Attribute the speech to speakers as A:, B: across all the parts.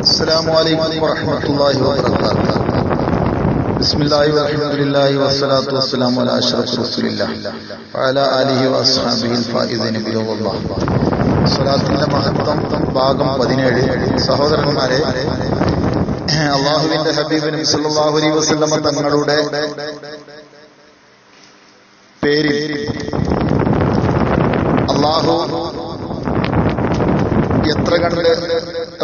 A: السلام عليكم ورحمة الله وبركاته. بسم الله والحمد لله والصلاة والسلام على أشرف رسول الله وعلى آله وأصحابه الفائزين برضا الله. സ്വലാത്തിന്റെ മഹത്വം ഭാഗം 17. സഹോദരന്മാരെ, അല്ലാഹുവിന്റെ ഹബീബ് നബി സല്ലല്ലാഹു അലൈഹി വസല്ലം തങ്ങളുടെ പേരിൽ അല്ലാഹു എത്ര കണ്ട്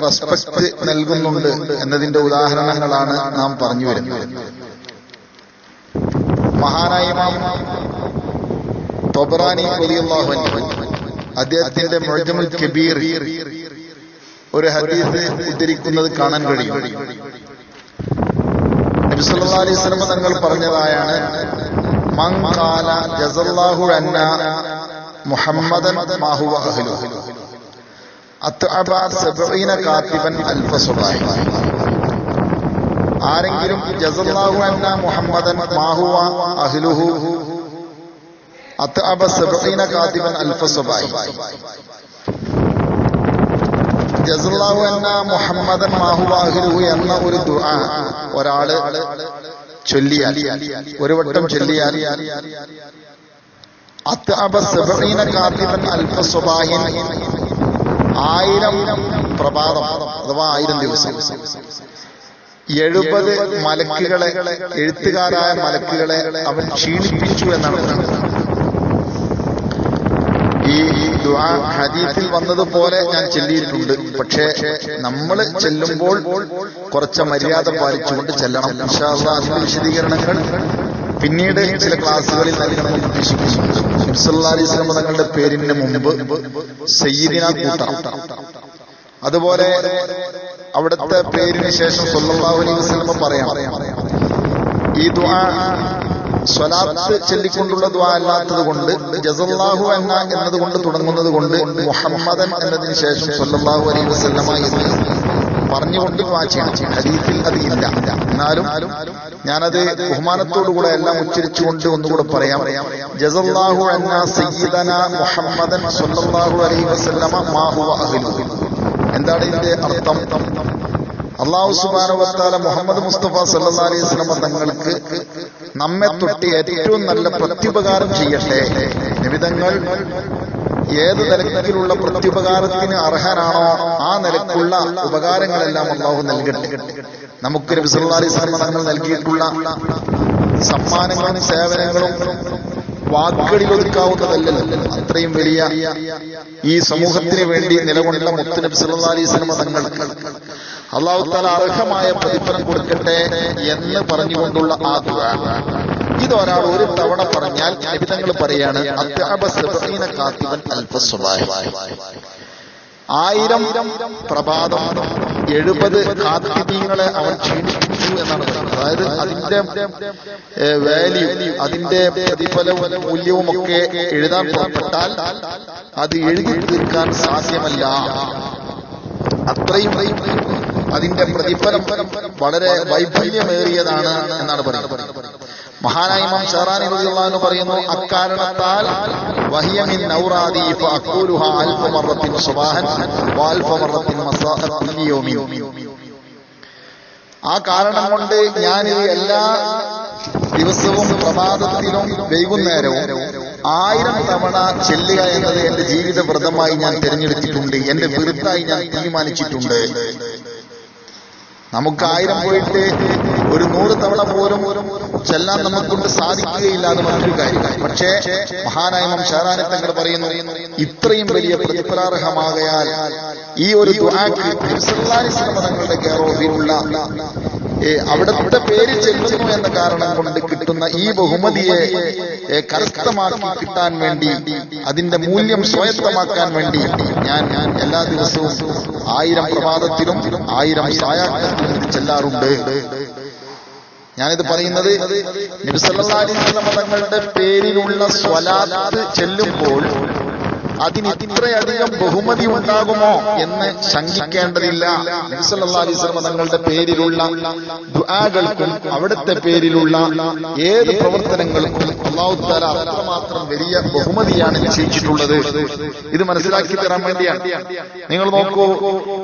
A: റെസ്പെക്ട് നൽകുന്നുണ്ട് എന്നതിന്റെ ഉദാഹരണങ്ങളാണ് നാം പറഞ്ഞു വരുന്നത്. മഹാനായ ഇമാം ത്വബറാനി റളിയല്ലാഹു അൻഹു അദ്ദേഹത്തിന്റെ മുഅ്ജമുൽ കബീർ ഒരു ഹദീസ് ഉദ്ധരിക്കുന്നത് കാണാൻ കഴിയും. നബി സല്ലല്ലാഹു അലൈഹി വസല്ലം തങ്ങൾ പറഞ്ഞതായാണ്, മൻ ഖാല ജസല്ലാഹു അന്നാ മുഹമ്മദൻ മാ ഹുവ അഹ്ലുഹു അത്അബ 70 കാത്തിബൻ അൽഫ സുബാഹി. ആരെങ്കിലും ജസല്ലാഹു അന്നാ മുഹമ്മദൻ മാ ഹുവ അഹ്ലുഹു അത്അബ 70 കാത്തിബൻ അൽഫ സുബാഹി, ജസല്ലാഹു അന്നാ മുഹമ്മദൻ മാ ഹുവ അഹ്ലുഹു എന്ന ഒരു ദുആ ഒരാള് ചൊല്ലിയാൽ, ഒരു വട്ടം ചൊല്ലിയാൽ, അത്അബ 70 കാത്തിബൻ അൽഫ സുബാഹി, 1000 പ്രഭാതം അഥവാ 1000 ദിവസം 70 മലക്കുകളെ, എഴുത്തുകാരായ മലക്കുകളെ അവൻ ക്ഷീണിപ്പിച്ചു എന്നാണ് പറയുന്നത്. ഈ ദുആ ഹദീസിൽ വന്നതുപോലെ ഞാൻ ചൊല്ലിയിട്ടുണ്ട്. പക്ഷേ നമ്മൾ ചെല്ലുമ്പോൾ കുറച്ച് മര്യാദ പാലിച്ചുകൊണ്ട് ചെല്ലണം. ഇൻഷാ അല്ലാഹ് അതിന്റെ വിശദീകരണങ്ങൾ പിന്നീട് ചില ക്ലാസ്സുകളിൽ നൽകണമെന്ന് ഉദ്ദേശിക്കുന്നു. നബി സല്ലല്ലാഹു അലൈഹി വസല്ലം തങ്ങളുടെ പേരിന് മുമ്പ് സയ്യിദിന കൂട്ടണം. അതുപോലെ അവിടുത്തെ പേരിന് ശേഷം സല്ലല്ലാഹു അലൈഹി വസല്ലം പറയാം. ഈ ദുആ സ്വലാത്ത് ചൊല്ലിക്കൊണ്ടുള്ള ദുആ അല്ലാത്തത് കൊണ്ട്, ജസല്ലാഹു അന്ന എന്നതുകൊണ്ട് തുടങ്ങുന്നത് കൊണ്ട്, മുഹമ്മദൻ എന്നതിന് ശേഷം സല്ലല്ലാഹു അലൈഹി വസല്ലം എന്ന് പറഞ്ഞുകൊണ്ട് ദുആ ചെയ്യണം. ഹദീസിൽ അത് ഇല്ല. എന്നാലും ഞാനത് ബഹുമാനത്തോടുകൂടെ എല്ലാം ഉച്ചരിച്ചുകൊണ്ട് ഒന്നുകൂടെ പറയാം. ജസല്ലാഹു അന്ന സയ്യിദന മുഹമ്മദൻ സല്ലല്ലാഹു അലൈഹി വസല്ലം മാ ഹുവ അഹ്ലുഹു. എന്താണ് ഇതിന്റെ അർത്ഥം? അല്ലാഹു സുബ്ഹാനഹു വ തആല മുഹമ്മദ് മുസ്തഫ സല്ലല്ലാഹു അലൈഹി വസല്ലം തങ്ങൾക്ക് നമ്മെ തൊട്ട് ഏറ്റവും നല്ല പ്രത്യുപകാരം ചെയ്യട്ടെ. നിമിതങ്ങൾ ഏത് നിലക്കിലുള്ള പ്രത്യുപകാരത്തിന് അർഹനാണോ ആ നിലക്കുള്ള ഉപകാരങ്ങളെല്ലാം അല്ലാഹു നൽകട്ടെ. നമുക്ക് നബി സല്ലല്ലാഹു അലൈഹി വസല്ലം തങ്ങൾ നൽകിയിട്ടുള്ള സമ്മാനങ്ങളും സേവനങ്ങളും വാക്കുകളിൽ ഒതുക്കാവുന്നതല്ലല്ലോ. അത്രയും വലിയ ഈ സമൂഹത്തിന് വേണ്ടി നിലകൊണ്ട മുത്ത് നബി സല്ലല്ലാഹു അലൈഹി വസല്ലം തങ്ങൾക്ക് അല്ലാഹു തആല അർഹമായ പ്രതിഫലം കൊടുക്കട്ടെ എന്ന് പറഞ്ഞുകൊണ്ടുള്ള ആ ദുആ, ഇതൊരാൾ ഒരു തവണ പറഞ്ഞാൽ നബി തങ്ങൾ പറയാണ്, അത്അബ 70 കാത്തിബൻ അൽഫ സുബാഹി, 1000 പ്രഭാതം 70 കാത്തിബീങ്ങളെ അവൻ ക്ഷീണിപ്പിച്ചു എന്നാണ് പറയുന്നത്. അതായത് അതിന്റെ വാല്യൂ, അതിന്റെ പ്രതിഫലവും മൂല്യവും ഒക്കെ എഴുതാൻ പുറപ്പെട്ടാൽ അത് എഴുതി തീർക്കാൻ സാധ്യമല്ല. അത്രയും അതിന്റെ പ്രതിഫലം വളരെ വൈഫല്യമേറിയതാണ് എന്നാണ് പറയുന്നത്. മഹാനായ ഇമാം ഷറാനി റളിയല്ലാഹു അൻഹു പറയുന്നു, അക്കാരണത്താൽ വഹിയ മിൻ ഔറാദി ഫഅഖൂലുഹാ അൽഫ മറത്തിൻ സുബാഹൻ വഅൽഫ മറത്തിൻ മസാഅ കുല്ലി യൗമിൻ. ആ കാരണം കൊണ്ട് ഞാൻ എല്ലാ ദിവസവും പ്രഭാതത്തിലും വൈകുന്നേരവും 1000 തവണ ചെല്ലുക എന്നത് എന്റെ ജീവിത വ്രതമായി ഞാൻ തിരഞ്ഞെടുത്തിട്ടുണ്ട്, എന്റെ വിരുദ്ധായി ഞാൻ തീരുമാനിച്ചിട്ടുണ്ട്. നമുക്ക് 1000 പോയിട്ട് ഒരു 100 തവണ പോലും ചെല്ലാൻ നമുക്കൊണ്ട് സാധിക്കുകയില്ല എന്ന് മറ്റൊരു കാര്യം. പക്ഷേ മഹാനായ ഇമാം ഷറാനി തങ്ങൾ പറയുന്നു, ഇത്രയും വലിയ പ്രതിഫലാർഹമാകയാൽ ഈ ഒരു ദുആക്ക് നബി സല്ലല്ലാഹു അലൈഹി വസല്ലം തങ്ങളുടെ കെയറോഫിലുള്ള അവിടുത്തെ പേര് ചെല്ലുന്നു എന്ന കാരണം കൊണ്ട് കിട്ടുന്ന ഈ ബഹുമതിയെ കരസ്ഥമാക്കി കിട്ടാൻ വേണ്ടി, അതിന്റെ മൂല്യം സ്വായത്തമാക്കാൻ വേണ്ടി ഞാൻ എല്ലാ ദിവസവും 1000 പ്രഭാതത്തിലും 1000 സായാഹ്നത്തിലും ചെല്ലാറുണ്ട്. ഞാനിത് പറയുന്നത് നബി സല്ലല്ലാഹു അലൈഹി വസല്ലം തങ്ങളുടെ പേരിലുള്ള സ്വലാത്ത് ചെല്ലുമ്പോൾ അതിന് ഇത്രയധികം ബഹുമതി ഉണ്ടാകുമോ എന്ന് ശങ്കിക്കേണ്ടതില്ല. നബി സല്ലല്ലാഹു അലൈഹി വസല്ലം തങ്ങളുടെ പേരിലുള്ള ദുആകൾക്കും അവിടുത്തെ പേരിലുള്ള ഏത് പ്രവർത്തനങ്ങൾക്കും അല്ലാഹു തആല അത്രമാത്രം വലിയ ബഹുമതിയാണ് നിശ്ചയിച്ചിട്ടുള്ളത്. ഇത് മനസ്സിലാക്കി തരാൻ വേണ്ടിയാണ്. നിങ്ങൾ നോക്കൂ,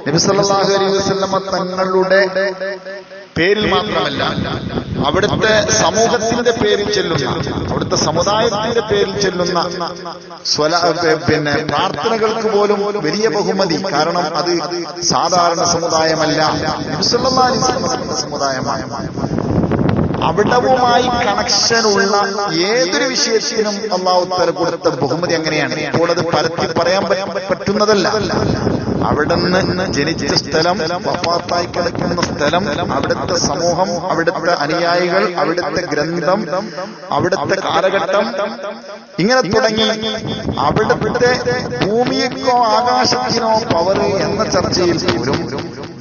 A: നബി സല്ലല്ലാഹു അലൈഹി വസല്ലം തങ്ങളുടെ പേരിൽ മാത്രമല്ല, അവിടുത്തെ സമൂഹത്തിന്റെ പേരിൽ ചെല്ലുന്ന, അവിടുത്തെ സമുദായത്തിന്റെ പേരിൽ ചെല്ലുന്ന പിന്നെ പ്രാർത്ഥനകൾക്ക് പോലും വലിയ ബഹുമതി. കാരണം അത് സാധാരണ സമുദായമല്ല, നബി സല്ലല്ലാഹു അലൈഹി വസല്ലം സമുദായമാണ്. അവിടവുമായി കണക്ഷനുള്ള ഏതൊരു വിഷയത്തിനും അല്ലാഹു തആല കൊടുത്ത ബഹുമതി അങ്ങനെയാണ്. ഇപ്പോൾ അത് പരത്തി പറയാൻ പറ്റുന്നതല്ല. അവിടുന്ന് ജനിച്ച സ്ഥലം, വഫാത്തായി കിടക്കുന്ന സ്ഥലം, അവിടുത്തെ സമൂഹം, അവിടുത്തെ അനുയായികൾ, അവിടുത്തെ ഗ്രന്ഥം, അവിടുത്തെ കാലഘട്ടം, ഇങ്ങനെ തുടങ്ങി അവിടുത്തെ ഭൂമിക്കോ ആകാശത്തിനോ പവർ എന്ന ചർച്ചയിൽ പോലും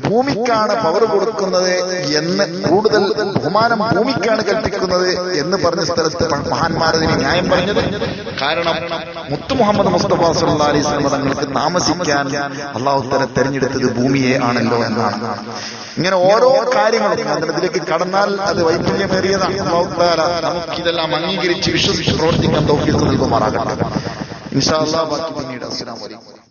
A: ഭൂമിക്കാണ് പവർ കൊടുക്കുന്നത് എന്ന്, കൂടുതൽ ബഹുമാനം ഭൂമിക്കാണ് കൽപ്പിക്കുന്നത് എന്ന് പറഞ്ഞ സ്ഥലത്ത് മഹാന്മാരതിന് ന്യായം പറഞ്ഞത്. കാരണം മുത്തു മുഹമ്മദ് മുസ്തഫ സല്ലല്ലാഹു അലൈഹി വസല്ലം തങ്ങൾക്ക് താമസിക്കാൻ അല്ലാഹു തആല തെരഞ്ഞെടുത്തത് ഭൂമിയെ ആണല്ലോ എന്നാണ്. ഇങ്ങനെ ഓരോ കാര്യങ്ങളും അതിലേക്ക് കടന്നാൽ അത് വൈപുണ്യമേറിയതാണ്. അല്ലാഹു തആല നമുക്കിതെല്ലാം അംഗീകരിച്ച് വിശ്വസിച്ച് പ്രവർത്തിക്കാൻ തൗഫീഖ് നൽകുമാറാകട്ടെ. ഇൻഷാ അല്ലാഹ്. ബാക്കി പിന്നീട്. അസ്സലാമു അലൈക്കും.